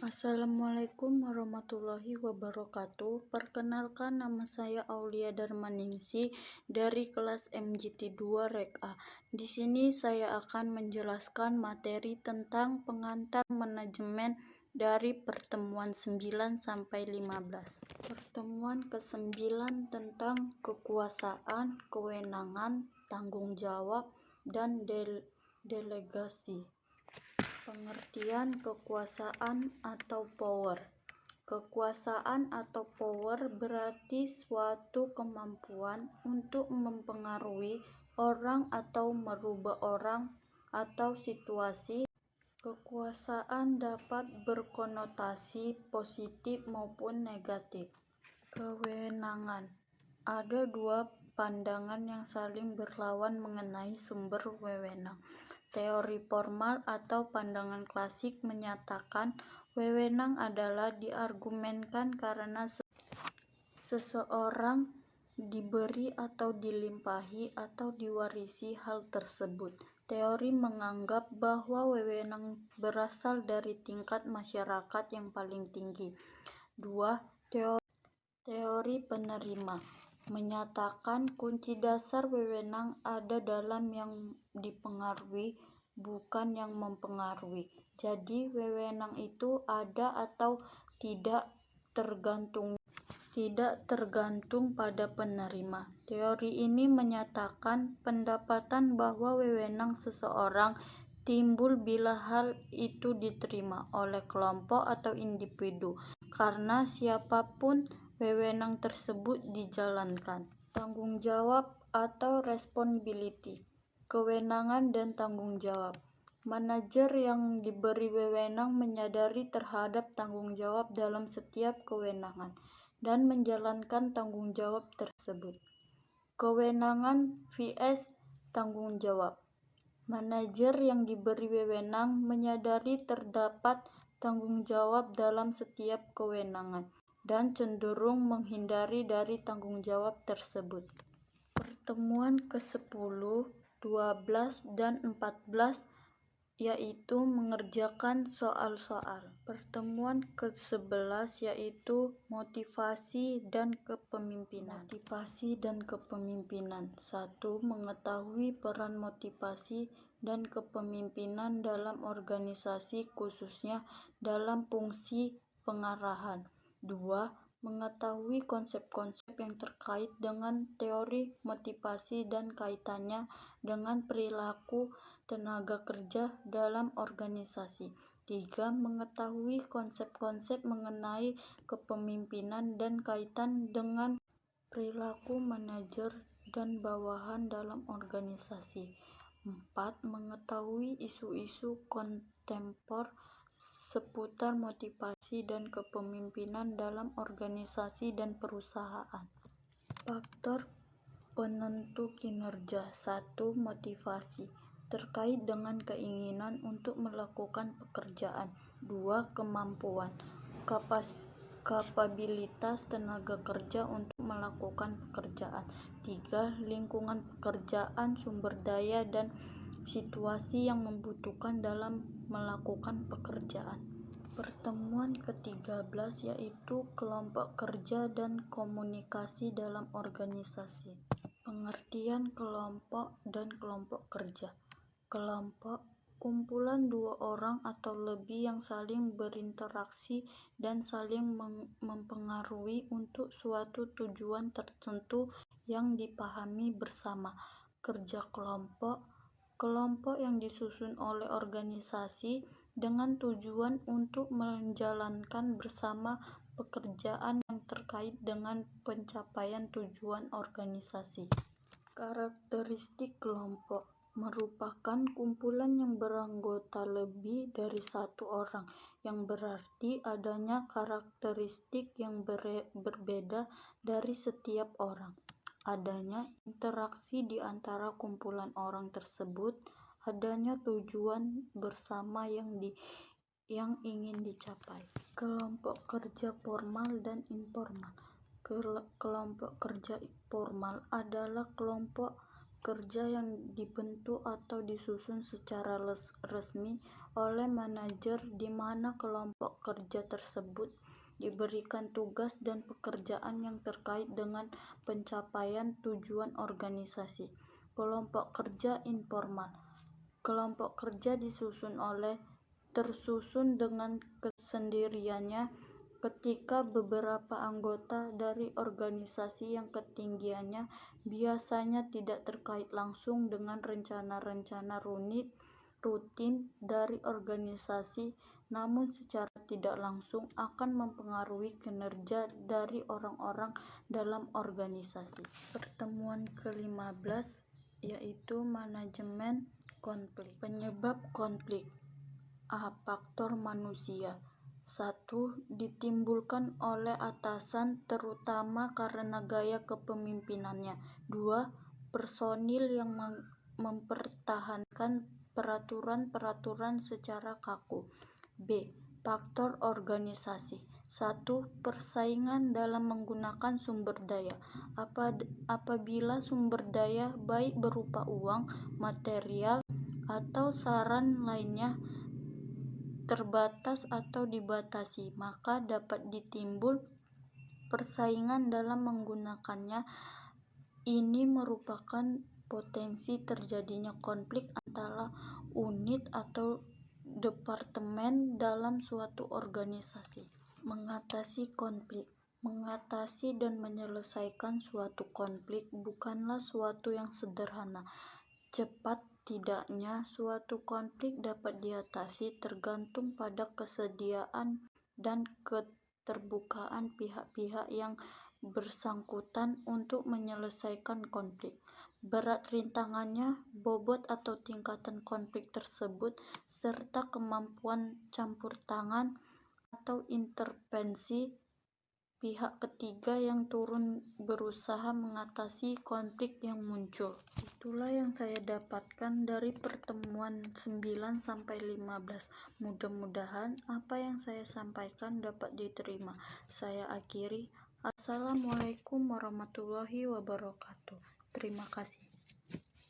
Assalamualaikum warahmatullahi wabarakatuh. Perkenalkan, nama saya Aulia Darmaningsih dari kelas MGT 2 Rek A. Di sini saya akan menjelaskan materi tentang pengantar manajemen dari pertemuan 9 sampai 15. Pertemuan ke-9 tentang kekuasaan, kewenangan, tanggung jawab, dan delegasi. Pengertian kekuasaan atau power. Kekuasaan atau power berarti suatu kemampuan untuk mempengaruhi orang atau merubah orang atau situasi. Kekuasaan dapat berkonotasi positif maupun negatif. Kewenangan. Ada dua pandangan yang saling berlawan mengenai sumber wewenang. Teori formal atau pandangan klasik menyatakan wewenang adalah diargumenkan karena seseorang diberi atau dilimpahi atau diwarisi hal tersebut. Teori menganggap bahwa wewenang berasal dari tingkat masyarakat yang paling tinggi. 2. Teori penerima menyatakan kunci dasar wewenang ada dalam yang dipengaruhi, bukan yang mempengaruhi. Jadi wewenang itu ada atau tidak tergantung pada penerima. Teori ini menyatakan pendapatan bahwa wewenang seseorang timbul bila hal itu diterima oleh kelompok atau individu, karena siapapun wewenang tersebut dijalankan. Tanggung jawab atau responsibility. Kewenangan dan tanggung jawab. Manajer yang diberi wewenang menyadari terhadap tanggung jawab dalam setiap kewenangan dan menjalankan tanggung jawab tersebut. Kewenangan vs tanggung jawab. Manajer yang diberi wewenang menyadari terdapat tanggung jawab dalam setiap kewenangan dan cenderung menghindari dari tanggung jawab tersebut. Pertemuan ke-10, 12, dan 14 yaitu mengerjakan soal-soal. Pertemuan ke-11 yaitu motivasi dan kepemimpinan. Motivasi dan kepemimpinan. 1. Mengetahui peran motivasi dan kepemimpinan dalam organisasi, khususnya dalam fungsi pengarahan. 2. Mengetahui konsep-konsep yang terkait dengan teori motivasi dan kaitannya dengan perilaku tenaga kerja dalam organisasi. 3. Mengetahui konsep-konsep mengenai kepemimpinan dan kaitan dengan perilaku manajer dan bawahan dalam organisasi. 4. Mengetahui isu-isu kontemporer seputar motivasi dan kepemimpinan dalam organisasi dan perusahaan. Faktor penentu kinerja. 1. Motivasi terkait dengan keinginan untuk melakukan pekerjaan. 2. Kemampuan, kapabilitas tenaga kerja untuk melakukan pekerjaan. 3. Lingkungan pekerjaan, sumber daya dan situasi yang membutuhkan dalam melakukan pekerjaan. Pertemuan ke-13 yaitu kelompok kerja dan komunikasi dalam organisasi. Pengertian kelompok dan kelompok kerja. Kelompok, kumpulan dua orang atau lebih yang saling berinteraksi dan saling mempengaruhi untuk suatu tujuan tertentu yang dipahami bersama. Kerja kelompok, kelompok yang disusun oleh organisasi dengan tujuan untuk menjalankan bersama pekerjaan yang terkait dengan pencapaian tujuan organisasi. Karakteristik kelompok merupakan kumpulan yang beranggota lebih dari satu orang, yang berarti adanya karakteristik yang berbeda dari setiap orang. Adanya interaksi di antara kumpulan orang tersebut, adanya tujuan bersama yang ingin dicapai. Kelompok kerja formal dan informal. Kelompok kerja formal adalah kelompok kerja yang dibentuk atau disusun secara resmi oleh manajer di mana kelompok kerja tersebut diberikan tugas dan pekerjaan yang terkait dengan pencapaian tujuan organisasi. Kelompok kerja informal. Kelompok kerja tersusun dengan kesendiriannya ketika beberapa anggota dari organisasi yang ketinggiannya biasanya tidak terkait langsung dengan rencana-rencana rutin dari organisasi, namun secara tidak langsung akan mempengaruhi kinerja dari orang-orang dalam organisasi. Pertemuan ke-15 yaitu manajemen konflik. Penyebab konflik. A. Faktor manusia. 1. Ditimbulkan oleh atasan terutama karena gaya kepemimpinannya. 2. Personil yang mempertahankan peraturan-peraturan secara kaku. B. Faktor organisasi. 1. Persaingan dalam menggunakan sumber daya. Apabila sumber daya baik berupa uang, material, atau saran lainnya terbatas atau dibatasi, maka dapat ditimbul persaingan dalam menggunakannya. Ini merupakan potensi terjadinya konflik antara unit atau departemen dalam suatu organisasi. Mengatasi konflik. Mengatasi dan menyelesaikan suatu konflik bukanlah suatu yang sederhana. Cepat tidaknya suatu konflik dapat diatasi tergantung pada kesediaan dan keterbukaan pihak-pihak yang bersangkutan untuk menyelesaikan konflik. Berat rintangannya, bobot atau tingkatan konflik tersebut, serta kemampuan campur tangan atau intervensi pihak ketiga yang turun berusaha mengatasi konflik yang muncul. Itulah yang saya dapatkan dari pertemuan 9 sampai 15. Mudah-mudahan apa yang saya sampaikan dapat diterima. Saya akhiri. Assalamualaikum warahmatullahi wabarakatuh. Terima kasih.